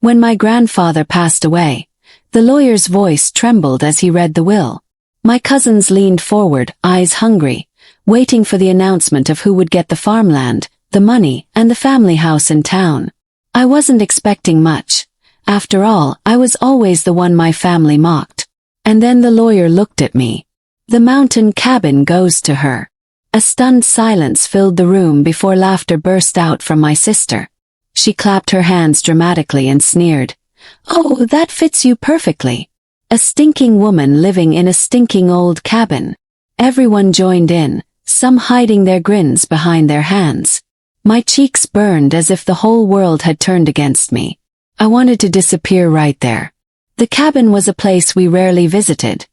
When my grandfather passed away, the lawyer's voice trembled as he read the will. My cousins leaned forward, eyes hungry, waiting for the announcement of who would get the farmland, the money, and the family house in town. I wasn't expecting much. After all, I was always the one my family mocked. And then the lawyer looked at me. The mountain cabin goes to her. A stunned silence filled the room before laughter burst out from my sister. She clapped her hands dramatically and sneered. "Oh, that fits you perfectly. A stinking woman living in a stinking old cabin." Everyone joined in, some hiding their grins behind their hands. My cheeks burned as if the whole world had turned against me. I wanted to disappear right there. The cabin was a place we rarely visited,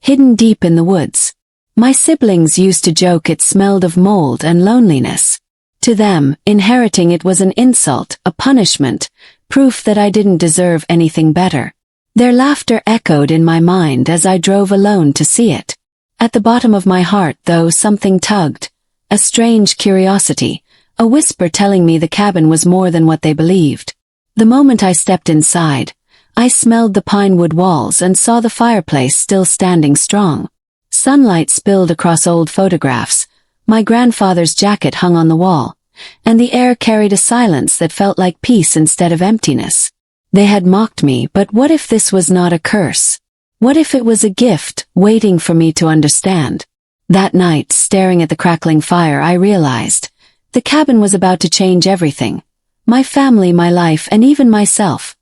hidden deep in the woods. My siblings used to joke it smelled of mold and loneliness. To them, inheriting it was an insult, a punishment, proof that I didn't deserve anything better. Their laughter echoed in my mind as I drove alone to see it. At the bottom of my heart, though, something tugged. A strange curiosity, a whisper telling me the cabin was more than what they believed. The moment I stepped inside, I smelled the pine wood walls and saw the fireplace still standing strong. Sunlight spilled across old photographs, my grandfather's jacket hung on the wall, and the air carried a silence that felt like peace instead of emptiness. They had mocked me, but what if this was not a curse? What if it was a gift, waiting for me to understand? That night, staring at the crackling fire, I realized the cabin was about to change everything. My family, my life, and even myself.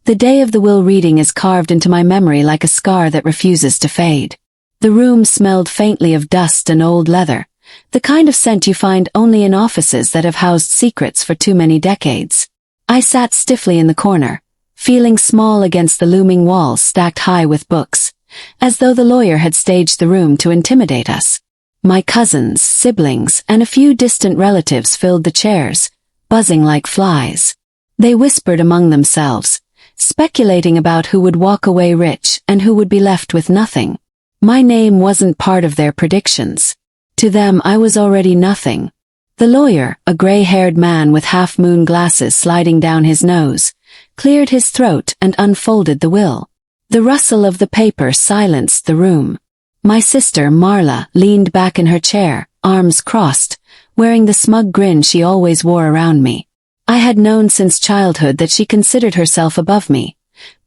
The day of the will reading is carved into my memory like a scar that refuses to fade. The room smelled faintly of dust and old leather, the kind of scent you find only in offices that have housed secrets for too many decades. I sat stiffly in the corner, feeling small against the looming walls stacked high with books, as though the lawyer had staged the room to intimidate us. My cousins, siblings, and a few distant relatives filled the chairs, buzzing like flies. They whispered among themselves, speculating about who would walk away rich and who would be left with nothing. My name wasn't part of their predictions. To them, I was already nothing. The lawyer, a gray-haired man with half-moon glasses sliding down his nose, cleared his throat and unfolded the will. The rustle of the paper silenced the room. My sister, Marla, leaned back in her chair, arms crossed, wearing the smug grin she always wore around me. I had known since childhood that she considered herself above me,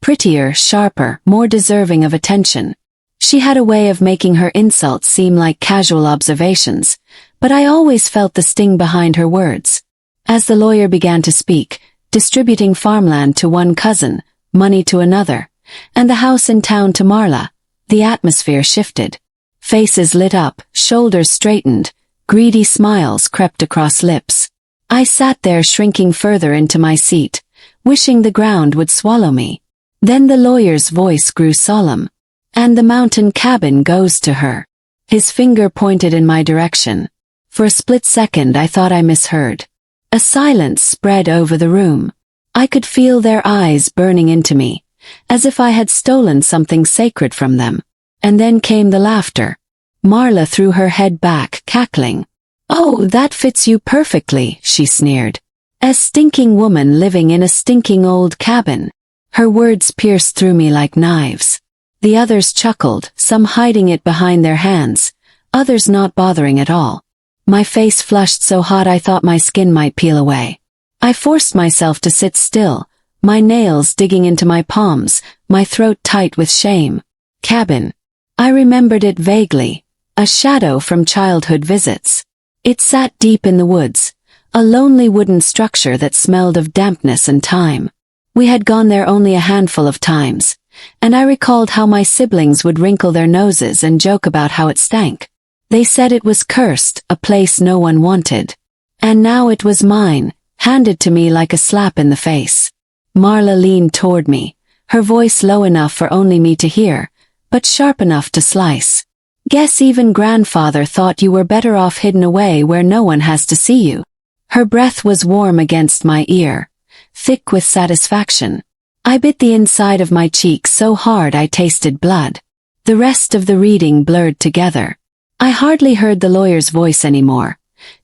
prettier, sharper, more deserving of attention. She had a way of making her insults seem like casual observations, but I always felt the sting behind her words. As the lawyer began to speak, distributing farmland to one cousin, money to another, and the house in town to Marla, the atmosphere shifted. Faces lit up, shoulders straightened, greedy smiles crept across lips. I sat there shrinking further into my seat, wishing the ground would swallow me. Then the lawyer's voice grew solemn. "And the mountain cabin goes to her." His finger pointed in my direction. For a split second I thought I misheard. A silence spread over the room. I could feel their eyes burning into me, as if I had stolen something sacred from them. And then came the laughter. Marla threw her head back, cackling. "Oh, that fits you perfectly," she sneered. "A stinking woman living in a stinking old cabin." Her words pierced through me like knives. The others chuckled, some hiding it behind their hands, others not bothering at all. My face flushed so hot I thought my skin might peel away. I forced myself to sit still, my nails digging into my palms, my throat tight with shame. Cabin. I remembered it vaguely, a shadow from childhood visits. It sat deep in the woods, a lonely wooden structure that smelled of dampness and time. We had gone there only a handful of times, and I recalled how my siblings would wrinkle their noses and joke about how it stank. They said it was cursed, a place no one wanted. And now it was mine, handed to me like a slap in the face. Marla leaned toward me, her voice low enough for only me to hear, but sharp enough to slice. "Guess even grandfather thought you were better off hidden away where no one has to see you." Her breath was warm against my ear, thick with satisfaction. I bit the inside of my cheek so hard I tasted blood. The rest of the reading blurred together. I hardly heard the lawyer's voice anymore,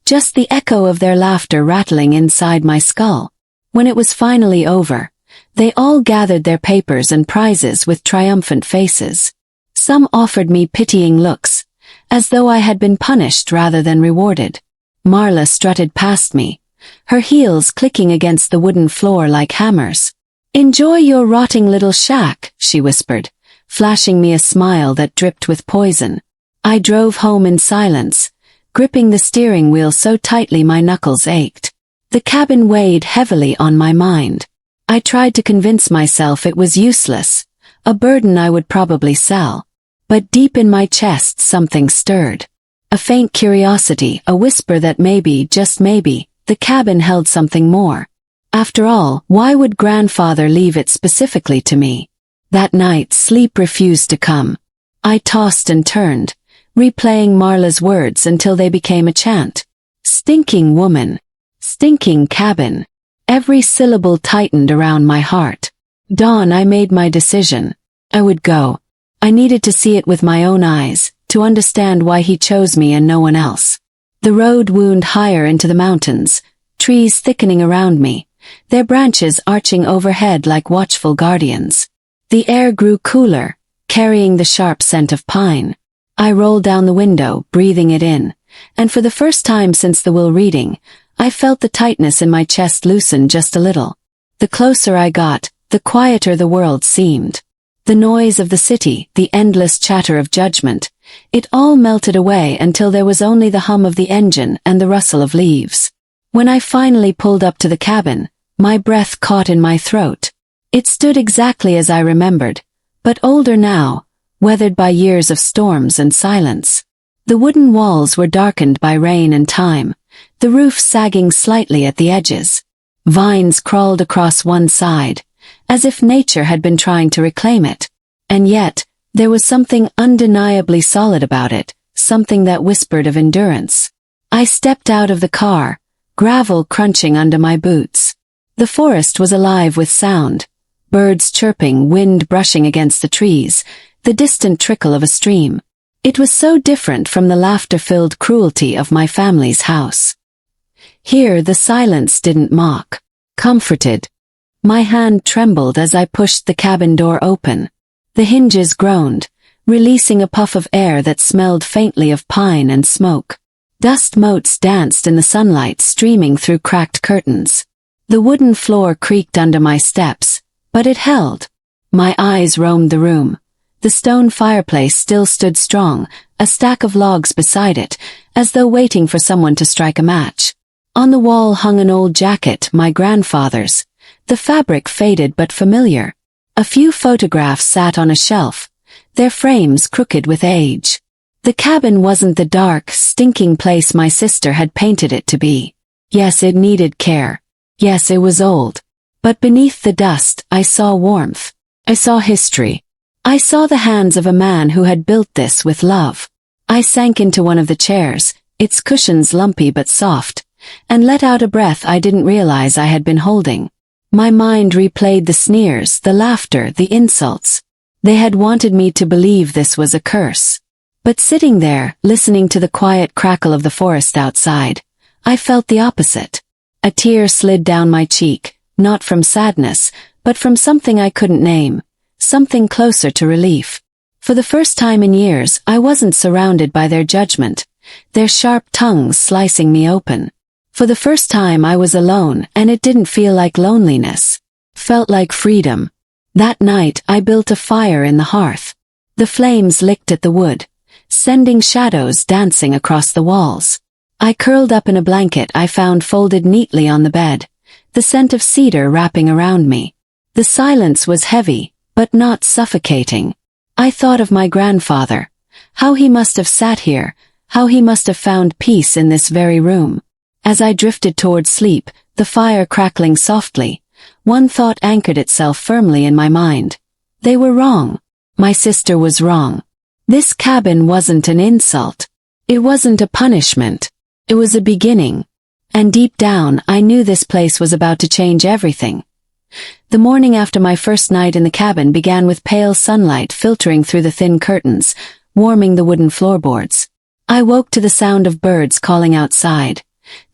just the echo of their laughter rattling inside my skull. When it was finally over, They all gathered their papers and prizes with triumphant faces. Some offered me pitying looks, as though I had been punished rather than rewarded. Marla strutted past me, her heels clicking against the wooden floor like hammers. "Enjoy your rotting little shack," she whispered, flashing me a smile that dripped with poison. I drove home in silence, gripping the steering wheel so tightly my knuckles ached. The cabin weighed heavily on my mind. I tried to convince myself it was useless, a burden I would probably sell. But deep in my chest something stirred. A faint curiosity, a whisper that maybe, just maybe, the cabin held something more. After all, why would grandfather leave it specifically to me? That night, sleep refused to come. I tossed and turned, replaying Marla's words until they became a chant. Stinking woman. Stinking cabin. Every syllable tightened around my heart. Dawn, I made my decision. I would go. I needed to see it with my own eyes, to understand why he chose me and no one else. The road wound higher into the mountains, trees thickening around me, their branches arching overhead like watchful guardians. The air grew cooler, carrying the sharp scent of pine. I rolled down the window, breathing it in, and for the first time since the will reading, I felt the tightness in my chest loosen just a little. The closer I got, the quieter the world seemed. The noise of the city, the endless chatter of judgment, it all melted away until there was only the hum of the engine and the rustle of leaves. When I finally pulled up to the cabin, my breath caught in my throat. It stood exactly as I remembered, but older now, weathered by years of storms and silence. The wooden walls were darkened by rain and time, the roof sagging slightly at the edges. Vines crawled across one side, as if nature had been trying to reclaim it. And yet, there was something undeniably solid about it, something that whispered of endurance. I stepped out of the car, gravel crunching under my boots. The forest was alive with sound, birds chirping, wind brushing against the trees, the distant trickle of a stream. It was so different from the laughter-filled cruelty of my family's house. Here the silence didn't mock, comforted. My hand trembled as I pushed the cabin door open. The hinges groaned, releasing a puff of air that smelled faintly of pine and smoke. Dust motes danced in the sunlight streaming through cracked curtains. The wooden floor creaked under my steps, but it held. My eyes roamed the room. The stone fireplace still stood strong, a stack of logs beside it, as though waiting for someone to strike a match. On the wall hung an old jacket, my grandfather's. The fabric faded but familiar. A few photographs sat on a shelf, their frames crooked with age. The cabin wasn't the dark, stinking place my sister had painted it to be. Yes, it needed care. Yes, it was old. But beneath the dust, I saw warmth. I saw history. I saw the hands of a man who had built this with love. I sank into one of the chairs, its cushions lumpy but soft, and let out a breath I didn't realize I had been holding. My mind replayed the sneers, the laughter, the insults. They had wanted me to believe this was a curse. But sitting there, listening to the quiet crackle of the forest outside, I felt the opposite. A tear slid down my cheek, not from sadness, but from something I couldn't name, something closer to relief. For the first time in years, I wasn't surrounded by their judgment, their sharp tongues slicing me open. For the first time I was alone, and it didn't feel like loneliness. Felt like freedom. That night I built a fire in the hearth. The flames licked at the wood, sending shadows dancing across the walls. I curled up in a blanket I found folded neatly on the bed, the scent of cedar wrapping around me. The silence was heavy, but not suffocating. I thought of my grandfather, how he must have sat here, how he must have found peace in this very room. As I drifted toward sleep, the fire crackling softly, one thought anchored itself firmly in my mind. They were wrong. My sister was wrong. This cabin wasn't an insult. It wasn't a punishment. It was a beginning. And deep down, I knew this place was about to change everything. The morning after my first night in the cabin began with pale sunlight filtering through the thin curtains, warming the wooden floorboards. I woke to the sound of birds calling outside,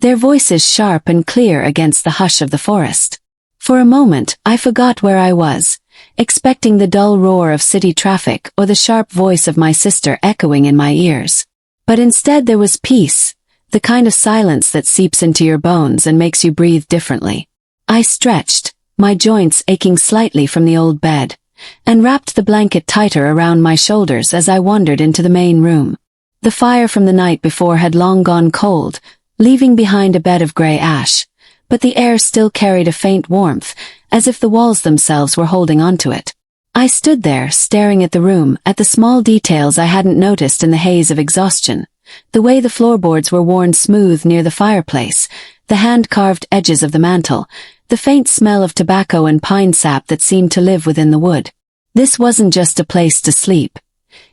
their voices sharp and clear against the hush of the forest. For a moment, I forgot where I was, expecting the dull roar of city traffic or the sharp voice of my sister echoing in my ears. But instead there was peace, the kind of silence that seeps into your bones and makes you breathe differently. I stretched, my joints aching slightly from the old bed, and wrapped the blanket tighter around my shoulders as I wandered into the main room. The fire from the night before had long gone cold, leaving behind a bed of gray ash, but the air still carried a faint warmth, as if the walls themselves were holding onto it. I stood there, staring at the room, at the small details I hadn't noticed in the haze of exhaustion. The way the floorboards were worn smooth near the fireplace, the hand-carved edges of the mantel, the faint smell of tobacco and pine sap that seemed to live within the wood. This wasn't just a place to sleep.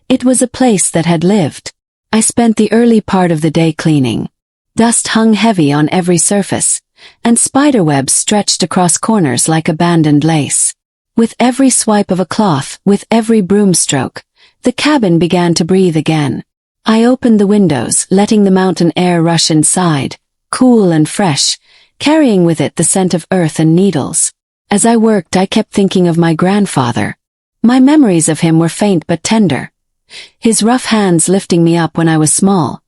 It was a place that had lived. I spent the early part of the day cleaning. Dust hung heavy on every surface, and spiderwebs stretched across corners like abandoned lace. With every swipe of a cloth, with every broom stroke, the cabin began to breathe again. I opened the windows, letting the mountain air rush inside, cool and fresh, carrying with it the scent of earth and needles. As I worked, I kept thinking of my grandfather. My memories of him were faint but tender. His rough hands lifting me up when I was small.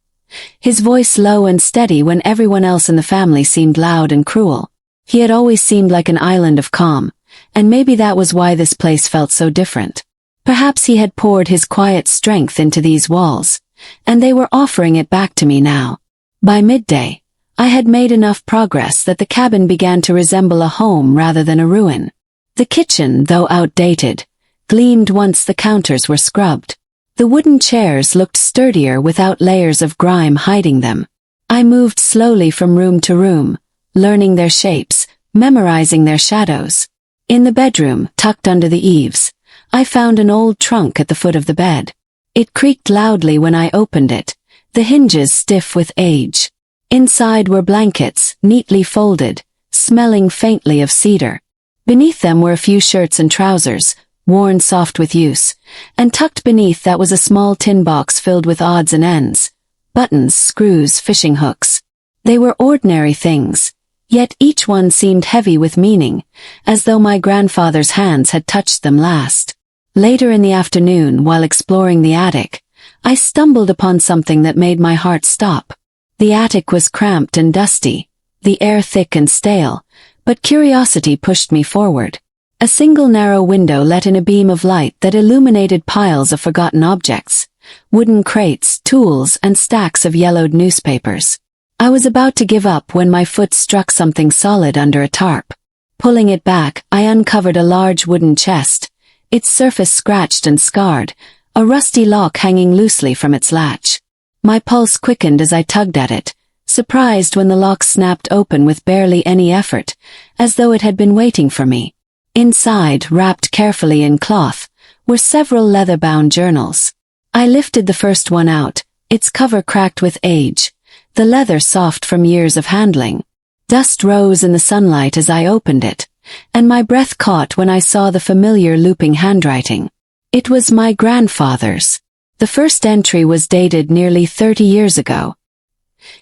His voice low and steady when everyone else in the family seemed loud and cruel. He had always seemed like an island of calm, and maybe that was why this place felt so different. Perhaps he had poured his quiet strength into these walls, and they were offering it back to me now. By midday, I had made enough progress that the cabin began to resemble a home rather than a ruin. The kitchen, though outdated, gleamed once the counters were scrubbed. The wooden chairs looked sturdier without layers of grime hiding them. I moved slowly from room to room, learning their shapes, memorizing their shadows. In the bedroom, tucked under the eaves, I found an old trunk at the foot of the bed. It creaked loudly when I opened it, the hinges stiff with age. Inside were blankets, neatly folded, smelling faintly of cedar. Beneath them were a few shirts and trousers, worn soft with use, and tucked beneath that was a small tin box filled with odds and ends, buttons, screws, fishing hooks. They were ordinary things, yet each one seemed heavy with meaning, as though my grandfather's hands had touched them last. Later in the afternoon, while exploring the attic, I stumbled upon something that made my heart stop. The attic was cramped and dusty, the air thick and stale, but curiosity pushed me forward. A single narrow window let in a beam of light that illuminated piles of forgotten objects, wooden crates, tools, and stacks of yellowed newspapers. I was about to give up when my foot struck something solid under a tarp. Pulling it back, I uncovered a large wooden chest, its surface scratched and scarred, a rusty lock hanging loosely from its latch. My pulse quickened as I tugged at it, surprised when the lock snapped open with barely any effort, as though it had been waiting for me. Inside, wrapped carefully in cloth, were several leather-bound journals. I lifted the first one out, its cover cracked with age, the leather soft from years of handling. Dust rose in the sunlight as I opened it, and my breath caught when I saw the familiar looping handwriting. It was my grandfather's. The first entry was dated nearly 30 years ago.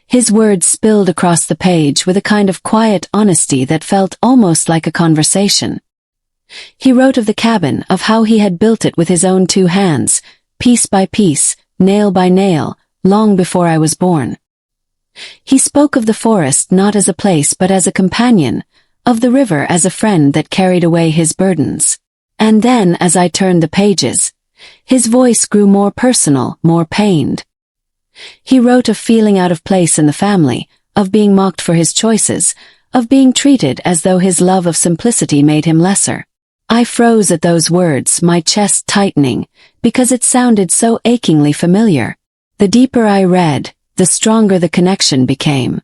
His words spilled across the page with a kind of quiet honesty that felt almost like a conversation. He wrote of the cabin, of how he had built it with his own 2 hands, piece by piece, nail by nail, long before I was born. He spoke of the forest not as a place but as a companion, of the river as a friend that carried away his burdens. And then, as I turned the pages, his voice grew more personal, more pained. He wrote of feeling out of place in the family, of being mocked for his choices, of being treated as though his love of simplicity made him lesser. I froze at those words, my chest tightening, because it sounded so achingly familiar. The deeper I read, the stronger the connection became.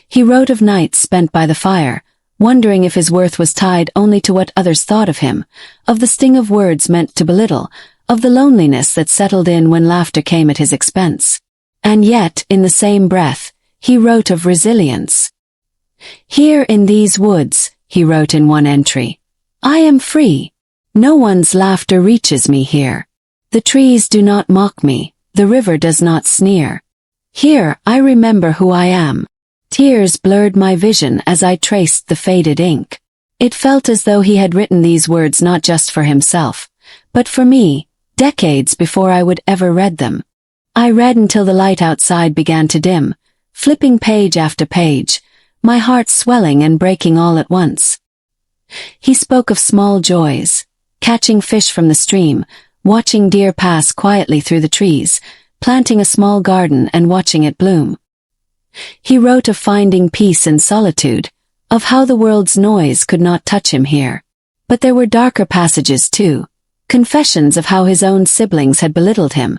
He wrote of nights spent by the fire, wondering if his worth was tied only to what others thought of him, of the sting of words meant to belittle, of the loneliness that settled in when laughter came at his expense. And yet, in the same breath, he wrote of resilience. "Here in these woods," he wrote in one entry, "I am free. No one's laughter reaches me here. The trees do not mock me, the river does not sneer. Here, I remember who I am." Tears blurred my vision as I traced the faded ink. It felt as though he had written these words not just for himself, but for me, decades before I would ever read them. I read until the light outside began to dim, flipping page after page, my heart swelling and breaking all at once. He spoke of small joys, catching fish from the stream, watching deer pass quietly through the trees, planting a small garden and watching it bloom. He wrote of finding peace in solitude, of how the world's noise could not touch him here. But there were darker passages too, confessions of how his own siblings had belittled him,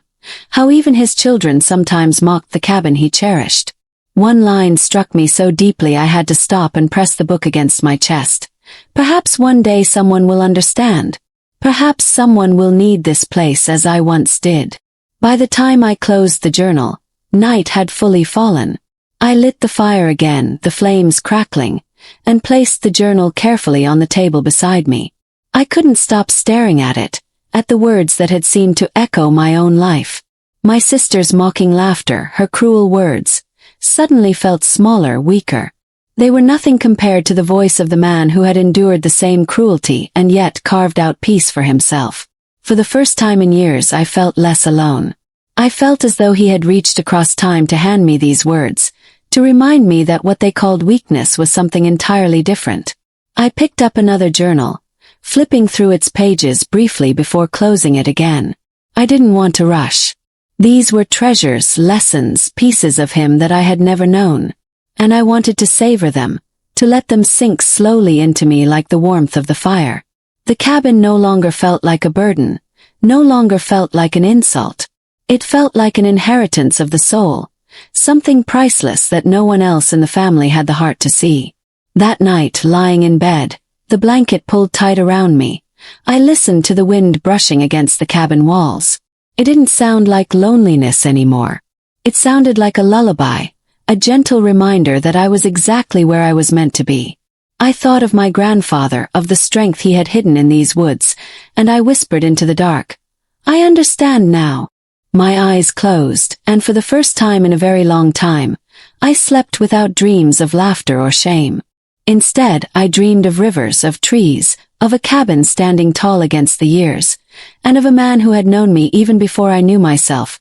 how even his children sometimes mocked the cabin he cherished. One line struck me so deeply I had to stop and press the book against my chest. Perhaps one day someone will understand. Perhaps someone will need this place as I once did. By the time I closed the journal, night had fully fallen. I lit the fire again, the flames crackling, and placed the journal carefully on the table beside me. I couldn't stop staring at it, at the words that had seemed to echo my own life. My sister's mocking laughter, her cruel words, suddenly felt smaller, weaker. They were nothing compared to the voice of the man who had endured the same cruelty and yet carved out peace for himself. For the first time in years I felt less alone. I felt as though he had reached across time to hand me these words, to remind me that what they called weakness was something entirely different. I picked up another journal, flipping through its pages briefly before closing it again. I didn't want to rush. These were treasures, lessons, pieces of him that I had never known. And I wanted to savor them, to let them sink slowly into me like the warmth of the fire. The cabin no longer felt like a burden, no longer felt like an insult. It felt like an inheritance of the soul, something priceless that no one else in the family had the heart to see. That night, lying in bed, the blanket pulled tight around me, I listened to the wind brushing against the cabin walls. It didn't sound like loneliness anymore. It sounded like a lullaby, a gentle reminder that I was exactly where I was meant to be. I thought of my grandfather, of the strength he had hidden in these woods, and I whispered into the dark, "I understand now." My eyes closed, and for the first time in a very long time, I slept without dreams of laughter or shame. Instead, I dreamed of rivers, of trees, of a cabin standing tall against the years, and of a man who had known me even before I knew myself.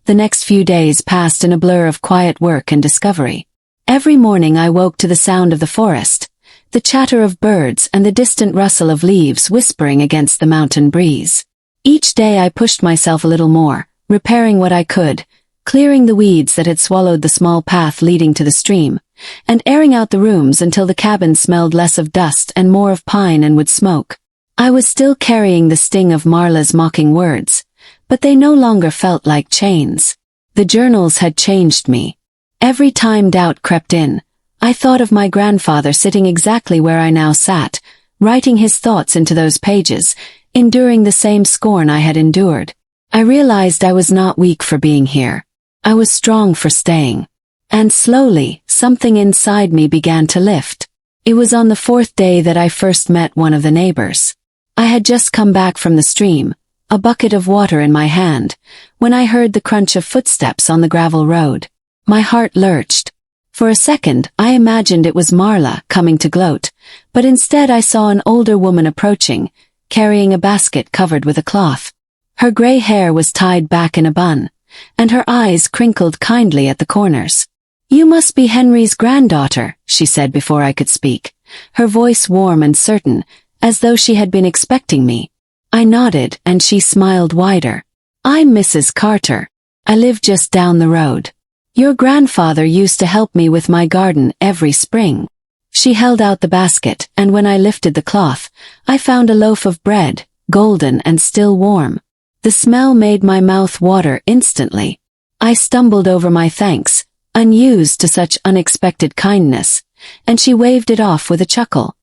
The next few days passed in a blur of quiet work and discovery. Every morning I woke to the sound of the forest, the chatter of birds and the distant rustle of leaves whispering against the mountain breeze. Each day I pushed myself a little more, repairing what I could, clearing the weeds that had swallowed the small path leading to the stream, and airing out the rooms until the cabin smelled less of dust and more of pine and wood smoke. I was still carrying the sting of Marla's mocking words, but they no longer felt like chains. The journals had changed me. Every time doubt crept in, I thought of my grandfather sitting exactly where I now sat, writing his thoughts into those pages, enduring the same scorn I had endured. I realized I was not weak for being here. I was strong for staying. And slowly, something inside me began to lift. It was on the fourth day that I first met one of the neighbors. I had just come back from the stream, a bucket of water in my hand, when I heard the crunch of footsteps on the gravel road. My heart lurched. For a second, I imagined it was Marla coming to gloat, but instead I saw an older woman approaching, carrying a basket covered with a cloth. Her gray hair was tied back in a bun, and her eyes crinkled kindly at the corners. "You must be Henry's granddaughter," she said before I could speak, her voice warm and certain, as though she had been expecting me. I nodded, and she smiled wider. "I'm Mrs. Carter. I live just down the road. Your grandfather used to help me with my garden every spring." She held out the basket, and when I lifted the cloth, I found a loaf of bread, golden and still warm. The smell made my mouth water instantly. I stumbled over my thanks, unused to such unexpected kindness, and she waved it off with a chuckle.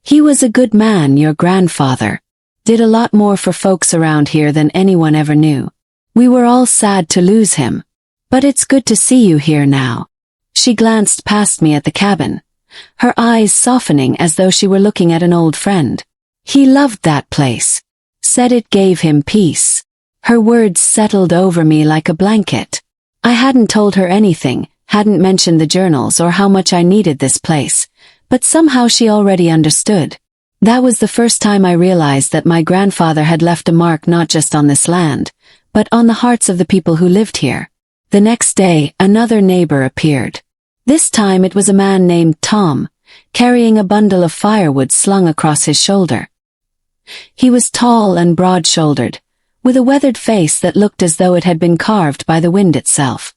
"He was a good man, your grandfather. Did a lot more for folks around here than anyone ever knew. We were all sad to lose him. But it's good to see you here now." She glanced past me at the cabin, her eyes softening as though she were looking at an old friend. "He loved that place. Said it gave him peace." Her words settled over me like a blanket. I hadn't told her anything, hadn't mentioned the journals or how much I needed this place, But somehow she already understood. That was the first time I realized that my grandfather had left a mark not just on this land, but on the hearts of the people who lived here. The next day, another neighbor appeared. This time it was a man named Tom, carrying a bundle of firewood slung across his shoulder. He was tall and broad-shouldered, with a weathered face that looked as though it had been carved by the wind itself.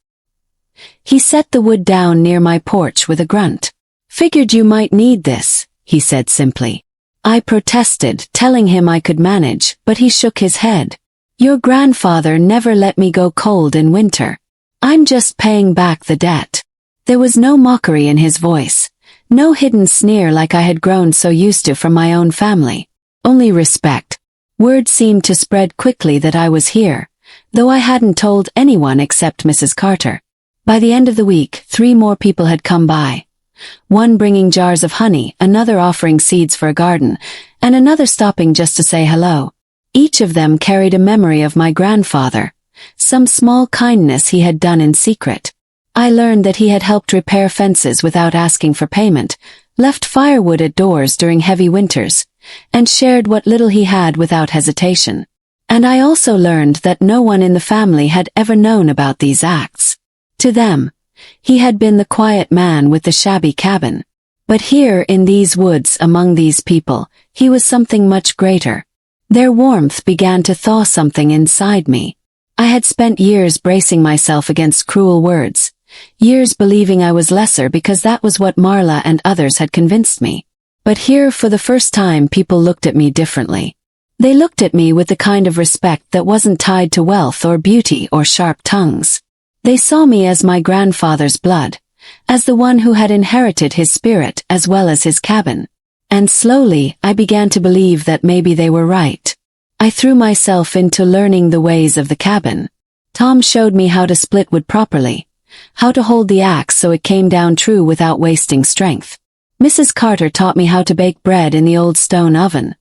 He set the wood down near my porch with a grunt. "Figured you might need this," he said simply. I protested, telling him I could manage, but he shook his head. "Your grandfather never let me go cold in winter. I'm just paying back the debt." There was no mockery in his voice, no hidden sneer like I had grown so used to from my own family. Only respect. Word seemed to spread quickly that I was here, though I hadn't told anyone except Mrs. Carter. By the end of the week, 3 more people had come by. One bringing jars of honey, another offering seeds for a garden, and another stopping just to say hello. Each of them carried a memory of my grandfather, some small kindness he had done in secret. I learned that he had helped repair fences without asking for payment, left firewood at doors during heavy winters, and shared what little he had without hesitation. And I also learned that no one in the family had ever known about these acts. To them, he had been the quiet man with the shabby cabin. But here in these woods among these people, he was something much greater. Their warmth began to thaw something inside me. I had spent years bracing myself against cruel words, years believing I was lesser because that was what Marla and others had convinced me. But here for the first time people looked at me differently. They looked at me with the kind of respect that wasn't tied to wealth or beauty or sharp tongues. They saw me as my grandfather's blood, as the one who had inherited his spirit as well as his cabin. And slowly, I began to believe that maybe they were right. I threw myself into learning the ways of the cabin. Tom showed me how to split wood properly, how to hold the axe so it came down true without wasting strength. Mrs. Carter taught me how to bake bread in the old stone oven,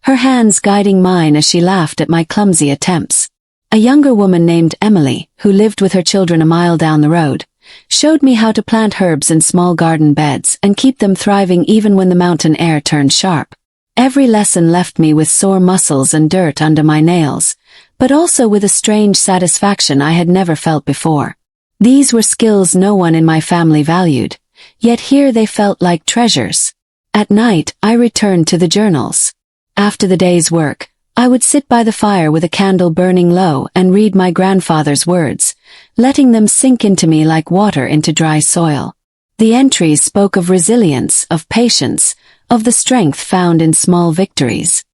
her hands guiding mine as she laughed at my clumsy attempts. A younger woman named Emily, who lived with her children a mile down the road, showed me how to plant herbs in small garden beds and keep them thriving even when the mountain air turned sharp. Every lesson left me with sore muscles and dirt under my nails, but also with a strange satisfaction I had never felt before. These were skills no one in my family valued, yet here they felt like treasures. At night, I returned to the journals. After the day's work, I would sit by the fire with a candle burning low and read my grandfather's words, letting them sink into me like water into dry soil. The entries spoke of resilience, of patience, of the strength found in small victories.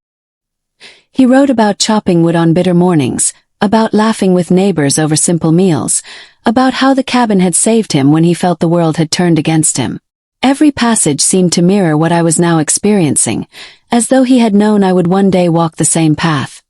He wrote about chopping wood on bitter mornings, about laughing with neighbors over simple meals, about how the cabin had saved him when he felt the world had turned against him. Every passage seemed to mirror what I was now experiencing, as though he had known I would one day walk the same path.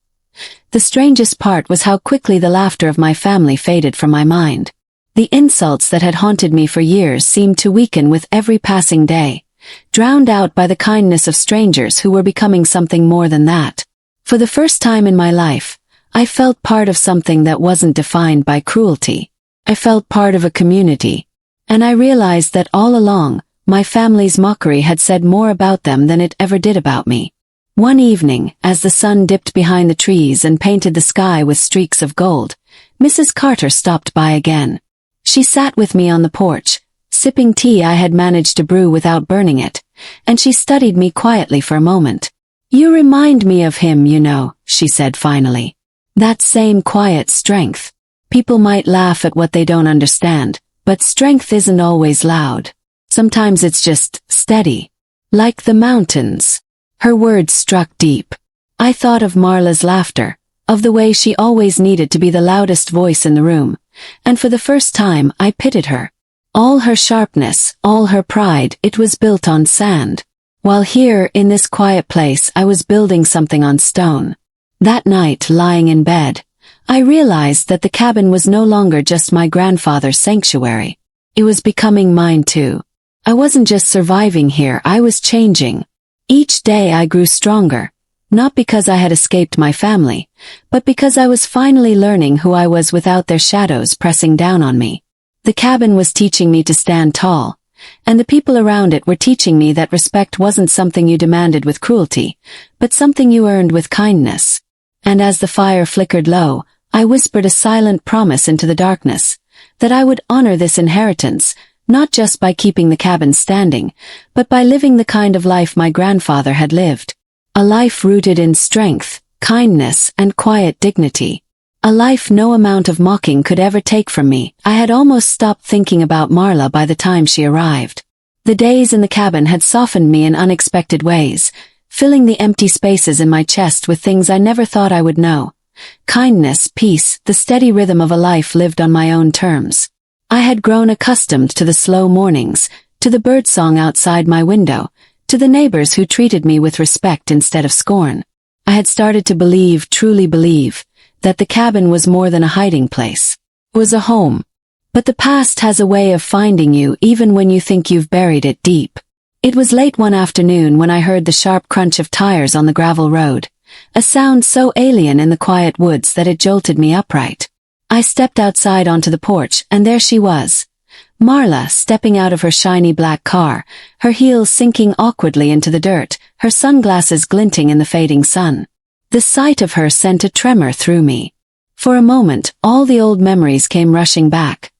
The strangest part was how quickly the laughter of my family faded from my mind. The insults that had haunted me for years seemed to weaken with every passing day, drowned out by the kindness of strangers who were becoming something more than that. For the first time in my life, I felt part of something that wasn't defined by cruelty. I felt part of a community. And I realized that all along, my family's mockery had said more about them than it ever did about me. One evening, as the sun dipped behind the trees and painted the sky with streaks of gold, Mrs. Carter stopped by again. She sat with me on the porch, sipping tea I had managed to brew without burning it, and she studied me quietly for a moment. "You remind me of him, you know," she said finally. "That same quiet strength. People might laugh at what they don't understand, but strength isn't always loud. Sometimes it's just steady. Like the mountains." Her words struck deep. I thought of Marla's laughter, of the way she always needed to be the loudest voice in the room, and for the first time I pitied her. All her sharpness, all her pride, it was built on sand. While here, in this quiet place, I was building something on stone. That night, lying in bed, I realized that the cabin was no longer just my grandfather's sanctuary. It was becoming mine too. I wasn't just surviving here, I was changing. Each day I grew stronger, not because I had escaped my family, but because I was finally learning who I was without their shadows pressing down on me. The cabin was teaching me to stand tall, and the people around it were teaching me that respect wasn't something you demanded with cruelty, but something you earned with kindness. And as the fire flickered low, I whispered a silent promise into the darkness, that I would honor this inheritance, not just by keeping the cabin standing, but by living the kind of life my grandfather had lived. A life rooted in strength, kindness, and quiet dignity. A life no amount of mocking could ever take from me. I had almost stopped thinking about Marla by the time she arrived. The days in the cabin had softened me in unexpected ways, filling the empty spaces in my chest with things I never thought I would know. Kindness, peace, the steady rhythm of a life lived on my own terms. I had grown accustomed to the slow mornings, to the birdsong outside my window, to the neighbors who treated me with respect instead of scorn. I had started to believe, truly believe, that the cabin was more than a hiding place. It was a home. But the past has a way of finding you even when you think you've buried it deep. It was late one afternoon when I heard the sharp crunch of tires on the gravel road, a sound so alien in the quiet woods that it jolted me upright. I stepped outside onto the porch, and there she was. Marla, stepping out of her shiny black car, her heels sinking awkwardly into the dirt, her sunglasses glinting in the fading sun. The sight of her sent a tremor through me. For a moment, all the old memories came rushing back.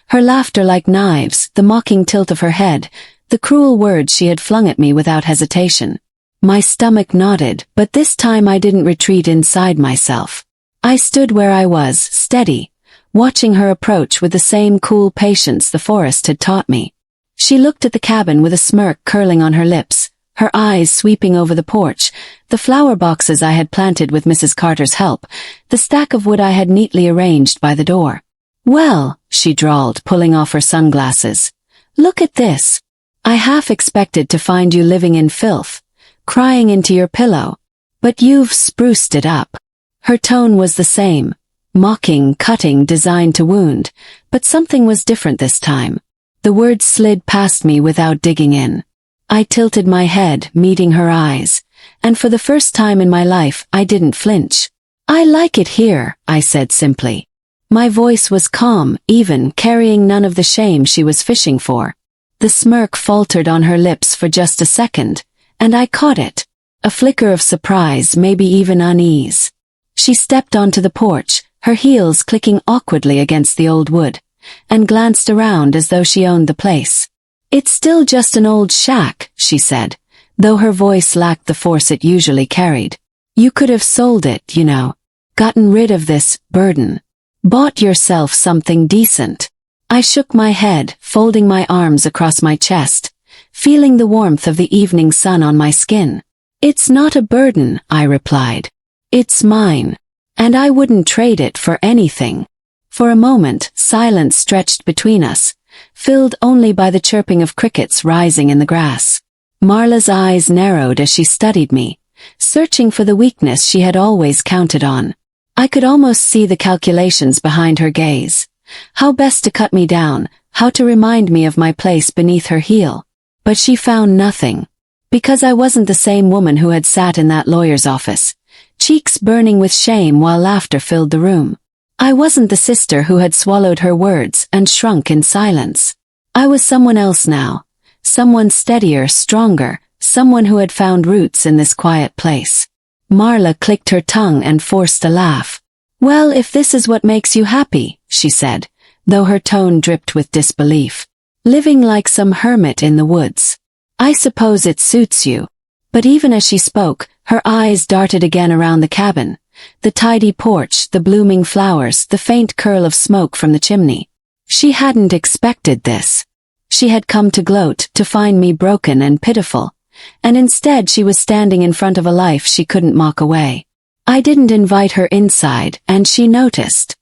Her laughter like knives, the mocking tilt of her head, the cruel words she had flung at me without hesitation. My stomach knotted, but this time I didn't retreat inside myself. I stood where I was, steady, watching her approach with the same cool patience the forest had taught me. She looked at the cabin with a smirk curling on her lips, her eyes sweeping over the porch, the flower boxes I had planted with Mrs. Carter's help, the stack of wood I had neatly arranged by the door. "Well," she drawled, pulling off her sunglasses. "Look at this. I half expected to find you living in filth, crying into your pillow. But you've spruced it up." Her tone was the same, mocking, cutting, designed to wound, but something was different this time. The words slid past me without digging in. I tilted my head, meeting her eyes, and for the first time in my life I didn't flinch. "I like it here," I said simply. My voice was calm, even, carrying none of the shame she was fishing for. The smirk faltered on her lips for just a second, and I caught it. A flicker of surprise, maybe even unease. She stepped onto the porch, her heels clicking awkwardly against the old wood, and glanced around as though she owned the place. "It's still just an old shack," she said, though her voice lacked the force it usually carried. "You could have sold it, you know. Gotten rid of this burden. Bought yourself something decent." I shook my head, folding my arms across my chest, feeling the warmth of the evening sun on my skin. "It's not a burden," I replied. "It's mine. And I wouldn't trade it for anything." For a moment, silence stretched between us, filled only by the chirping of crickets rising in the grass. Marla's eyes narrowed as she studied me, searching for the weakness she had always counted on. I could almost see the calculations behind her gaze. How best to cut me down, how to remind me of my place beneath her heel. But she found nothing. Because I wasn't the same woman who had sat in that lawyer's office, cheeks burning with shame while laughter filled the room. I wasn't the sister who had swallowed her words and shrunk in silence. I was someone else now. Someone steadier, stronger, someone who had found roots in this quiet place. Marla clicked her tongue and forced a laugh. "Well, if this is what makes you happy," she said, though her tone dripped with disbelief. "Living like some hermit in the woods. I suppose it suits you." But even as she spoke, her eyes darted again around the cabin, the tidy porch, the blooming flowers, the faint curl of smoke from the chimney. She hadn't expected this. She had come to gloat, to find me broken and pitiful, and instead she was standing in front of a life she couldn't mock away. I didn't invite her inside, and she noticed.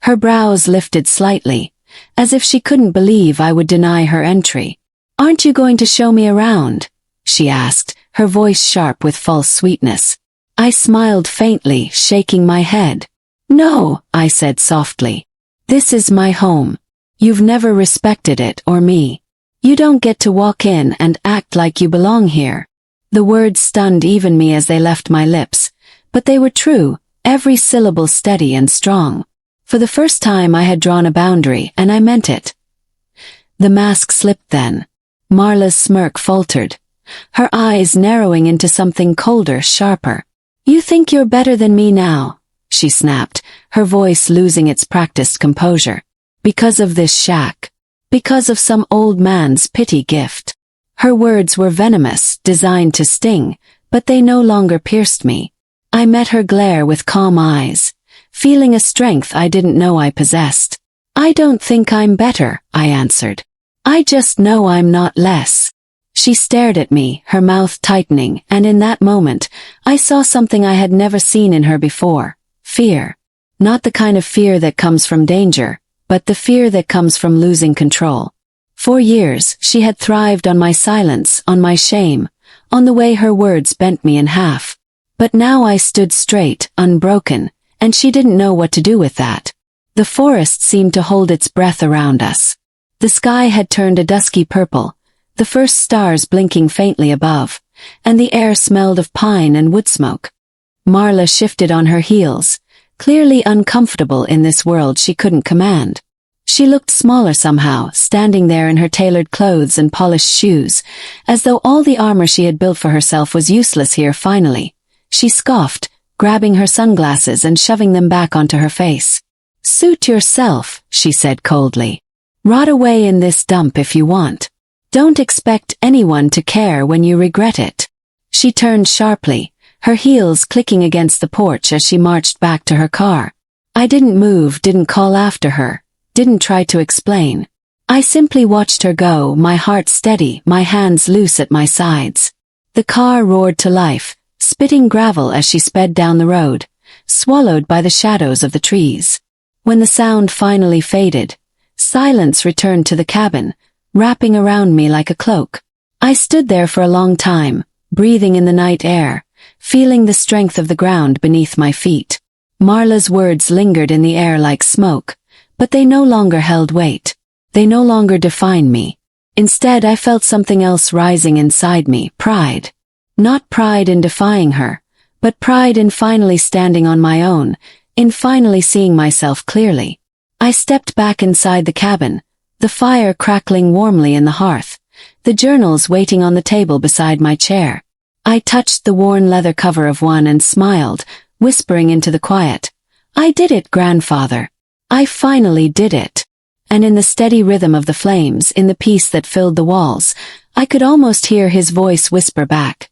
Her brows lifted slightly, as if she couldn't believe I would deny her entry. "Aren't you going to show me around?" she asked, her voice sharp with false sweetness. I smiled faintly, shaking my head. "No," I said softly. "This is my home. You've never respected it or me. You don't get to walk in and act like you belong here." The words stunned even me as they left my lips, but they were true, every syllable steady and strong. For the first time I had drawn a boundary, and I meant it. The mask slipped then. Marla's smirk faltered, her eyes narrowing into something colder, sharper. "You think you're better than me now," she snapped, her voice losing its practiced composure. "Because of this shack. Because of some old man's pity gift." Her words were venomous, designed to sting, but they no longer pierced me. I met her glare with calm eyes, feeling a strength I didn't know I possessed. "I don't think I'm better," I answered. "I just know I'm not less." She stared at me, her mouth tightening, and in that moment, I saw something I had never seen in her before. Fear. Not the kind of fear that comes from danger, but the fear that comes from losing control. For years, she had thrived on my silence, on my shame, on the way her words bent me in half. But now I stood straight, unbroken, and she didn't know what to do with that. The forest seemed to hold its breath around us. The sky had turned a dusky purple, the first stars blinking faintly above, and the air smelled of pine and wood smoke. Marla shifted on her heels, clearly uncomfortable in this world she couldn't command. She looked smaller somehow, standing there in her tailored clothes and polished shoes, as though all the armor she had built for herself was useless here finally. She scoffed, grabbing her sunglasses and shoving them back onto her face. "Suit yourself," she said coldly. "Rot away in this dump if you want. Don't expect anyone to care when you regret it." She turned sharply, her heels clicking against the porch as she marched back to her car. I didn't move, didn't call after her, didn't try to explain. I simply watched her go, my heart steady, my hands loose at my sides. The car roared to life, spitting gravel as she sped down the road, swallowed by the shadows of the trees. When the sound finally faded, silence returned to the cabin, wrapping around me like a cloak. I stood there for a long time, breathing in the night air, feeling the strength of the ground beneath my feet. Marla's words lingered in the air like smoke, but they no longer held weight. They no longer defined me. Instead, I felt something else rising inside me, pride. Not pride in defying her, but pride in finally standing on my own, in finally seeing myself clearly. I stepped back inside the cabin, the fire crackling warmly in the hearth, the journals waiting on the table beside my chair. I touched the worn leather cover of one and smiled, whispering into the quiet, "I did it, grandfather. I finally did it." And in the steady rhythm of the flames, in the peace that filled the walls, I could almost hear his voice whisper back,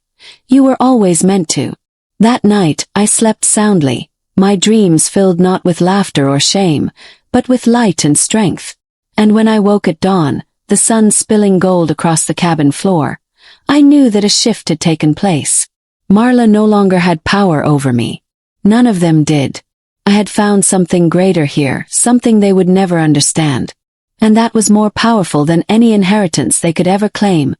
"You were always meant to." That night, I slept soundly, my dreams filled not with laughter or shame, but with light and strength. And when I woke at dawn, the sun spilling gold across the cabin floor, I knew that a shift had taken place. Marla no longer had power over me. None of them did. I had found something greater here, something they would never understand. And that was more powerful than any inheritance they could ever claim.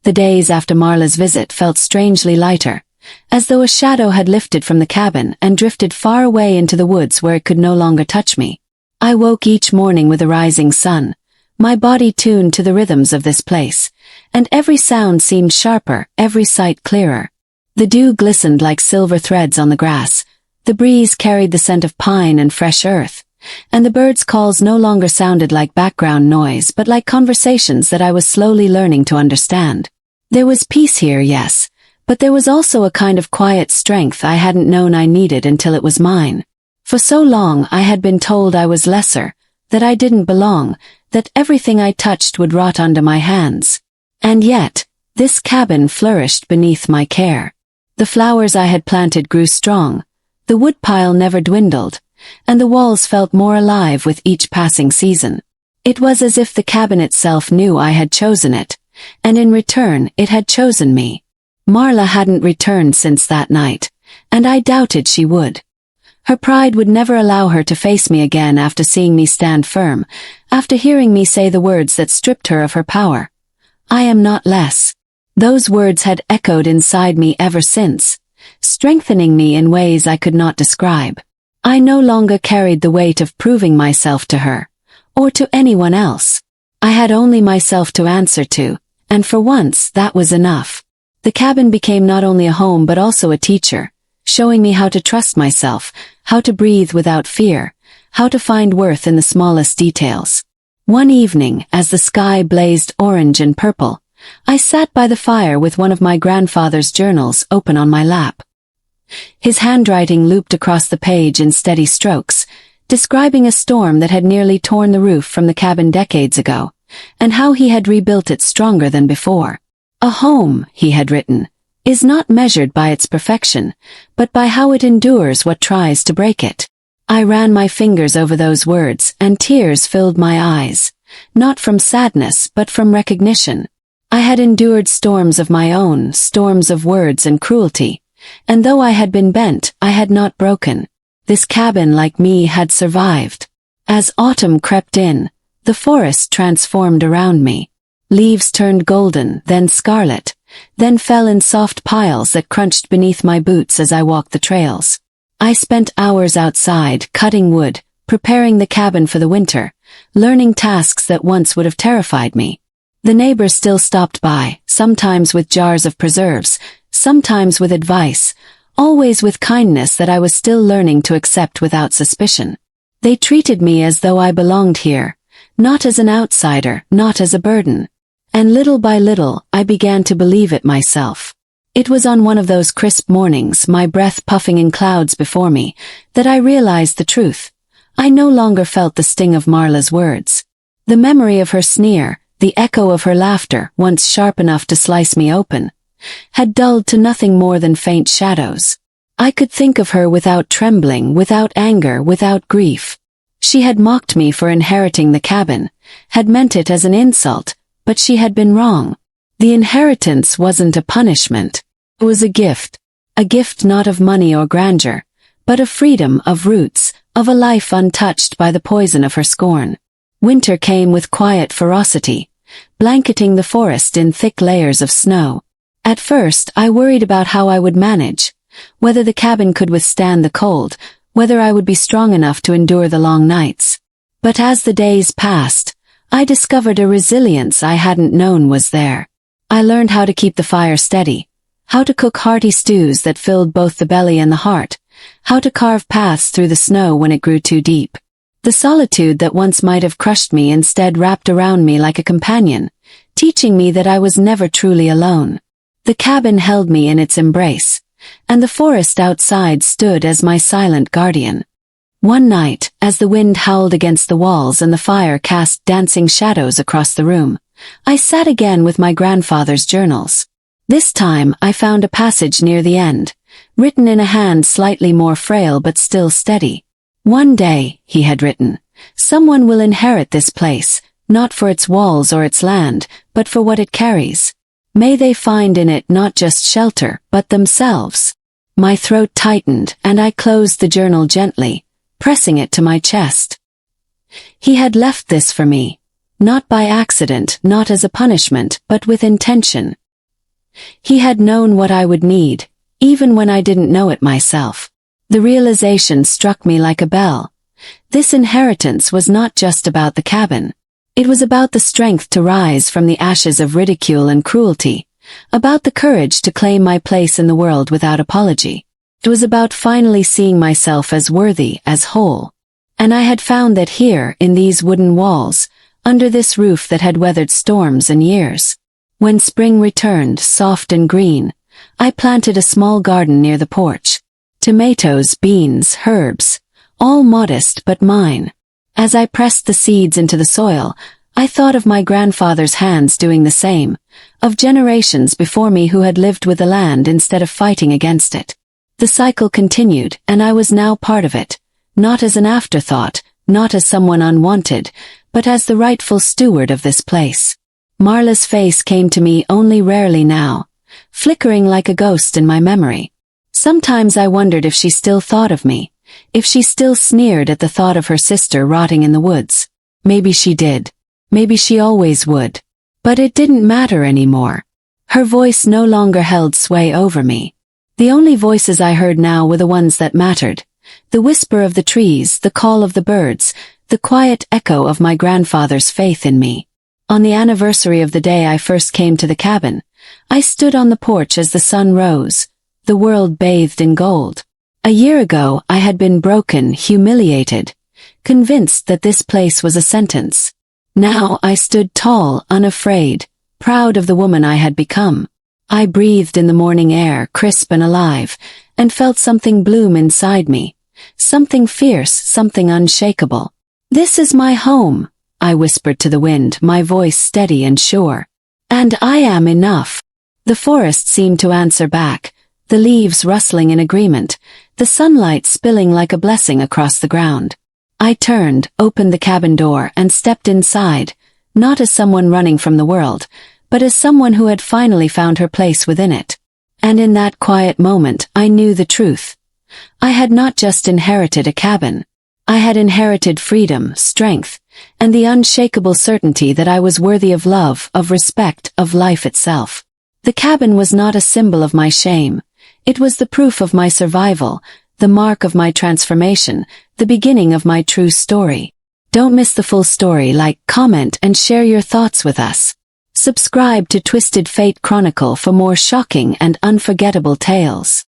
The days after Marla's visit felt strangely lighter, as though a shadow had lifted from the cabin and drifted far away into the woods where it could no longer touch me. I woke each morning with a rising sun, my body tuned to the rhythms of this place, and every sound seemed sharper, every sight clearer. The dew glistened like silver threads on the grass, the breeze carried the scent of pine and fresh earth, and the birds' calls no longer sounded like background noise but like conversations that I was slowly learning to understand. There was peace here, yes, but there was also a kind of quiet strength I hadn't known I needed until it was mine. For so long I had been told I was lesser, that I didn't belong, that everything I touched would rot under my hands. And yet, this cabin flourished beneath my care. The flowers I had planted grew strong, the woodpile never dwindled, and the walls felt more alive with each passing season. It was as if the cabin itself knew I had chosen it, and in return it had chosen me. Marla hadn't returned since that night, and I doubted she would. Her pride would never allow her to face me again after seeing me stand firm, after hearing me say the words that stripped her of her power. "I am not less." Those words had echoed inside me ever since, strengthening me in ways I could not describe. I no longer carried the weight of proving myself to her, or to anyone else. I had only myself to answer to, and for once that was enough. The cabin became not only a home but also a teacher, showing me how to trust myself, how to breathe without fear, how to find worth in the smallest details. One evening, as the sky blazed orange and purple, I sat by the fire with one of my grandfather's journals open on my lap. His handwriting looped across the page in steady strokes, describing a storm that had nearly torn the roof from the cabin decades ago, and how he had rebuilt it stronger than before. A home, he had written, is not measured by its perfection, but by how it endures what tries to break it. I ran my fingers over those words, and tears filled my eyes, not from sadness but from recognition. I had endured storms of my own, storms of words and cruelty, and though I had been bent, I had not broken. This cabin, like me, had survived. As autumn crept in, the forest transformed around me. Leaves turned golden, then scarlet, then fell in soft piles that crunched beneath my boots as I walked the trails. I spent hours outside, cutting wood, preparing the cabin for the winter, learning tasks that once would have terrified me. The neighbors still stopped by, sometimes with jars of preserves, sometimes with advice, always with kindness that I was still learning to accept without suspicion. They treated me as though I belonged here, not as an outsider, not as a burden. And little by little, I began to believe it myself. It was on one of those crisp mornings, my breath puffing in clouds before me, that I realized the truth. I no longer felt the sting of Marla's words. The memory of her sneer, the echo of her laughter, once sharp enough to slice me open, had dulled to nothing more than faint shadows. I could think of her without trembling, without anger, without grief. She had mocked me for inheriting the cabin, had meant it as an insult, but she had been wrong. The inheritance wasn't a punishment. It was a gift not of money or grandeur, but of freedom, of roots, of a life untouched by the poison of her scorn. Winter came with quiet ferocity, blanketing the forest in thick layers of snow. At first, I worried about how I would manage, whether the cabin could withstand the cold, whether I would be strong enough to endure the long nights. But as the days passed, I discovered a resilience I hadn't known was there. I learned how to keep the fire steady, how to cook hearty stews that filled both the belly and the heart, how to carve paths through the snow when it grew too deep. The solitude that once might have crushed me instead wrapped around me like a companion, teaching me that I was never truly alone. The cabin held me in its embrace, and the forest outside stood as my silent guardian. One night, as the wind howled against the walls and the fire cast dancing shadows across the room, I sat again with my grandfather's journals. This time I found a passage near the end, written in a hand slightly more frail but still steady. One day, he had written, someone will inherit this place, not for its walls or its land, but for what it carries. May they find in it not just shelter, but themselves. My throat tightened, and I closed the journal gently, pressing it to my chest. He had left this for me, not by accident, not as a punishment, but with intention. He had known what I would need, even when I didn't know it myself. The realization struck me like a bell. This inheritance was not just about the cabin. It was about the strength to rise from the ashes of ridicule and cruelty, about the courage to claim my place in the world without apology. It was about finally seeing myself as worthy, as whole. And I had found that here, in these wooden walls, under this roof that had weathered storms and years. When spring returned, soft and green, I planted a small garden near the porch. Tomatoes, beans, herbs, all modest but mine. As I pressed the seeds into the soil, I thought of my grandfather's hands doing the same, of generations before me who had lived with the land instead of fighting against it. The cycle continued, and I was now part of it, not as an afterthought, not as someone unwanted, but as the rightful steward of this place. Marla's face came to me only rarely now, flickering like a ghost in my memory. Sometimes I wondered if she still thought of me, if she still sneered at the thought of her sister rotting in the woods. Maybe she did. Maybe she always would. But it didn't matter anymore. Her voice no longer held sway over me. The only voices I heard now were the ones that mattered. The whisper of the trees, the call of the birds, the quiet echo of my grandfather's faith in me. On the anniversary of the day I first came to the cabin, I stood on the porch as the sun rose, the world bathed in gold. A year ago I had been broken, humiliated, convinced that this place was a sentence. Now I stood tall, unafraid, proud of the woman I had become. I breathed in the morning air, crisp and alive, and felt something bloom inside me. Something fierce, something unshakable. "This is my home," I whispered to the wind, my voice steady and sure. "And I am enough." The forest seemed to answer back, the leaves rustling in agreement, the sunlight spilling like a blessing across the ground. I turned, opened the cabin door, and stepped inside, not as someone running from the world, but as someone who had finally found her place within it. And in that quiet moment, I knew the truth. I had not just inherited a cabin. I had inherited freedom, strength, and the unshakable certainty that I was worthy of love, of respect, of life itself. The cabin was not a symbol of my shame. It was the proof of my survival, the mark of my transformation, the beginning of my true story. Don't miss the full story. Like, comment, and share your thoughts with us. Subscribe to Twisted Fate Chronicle for more shocking and unforgettable tales.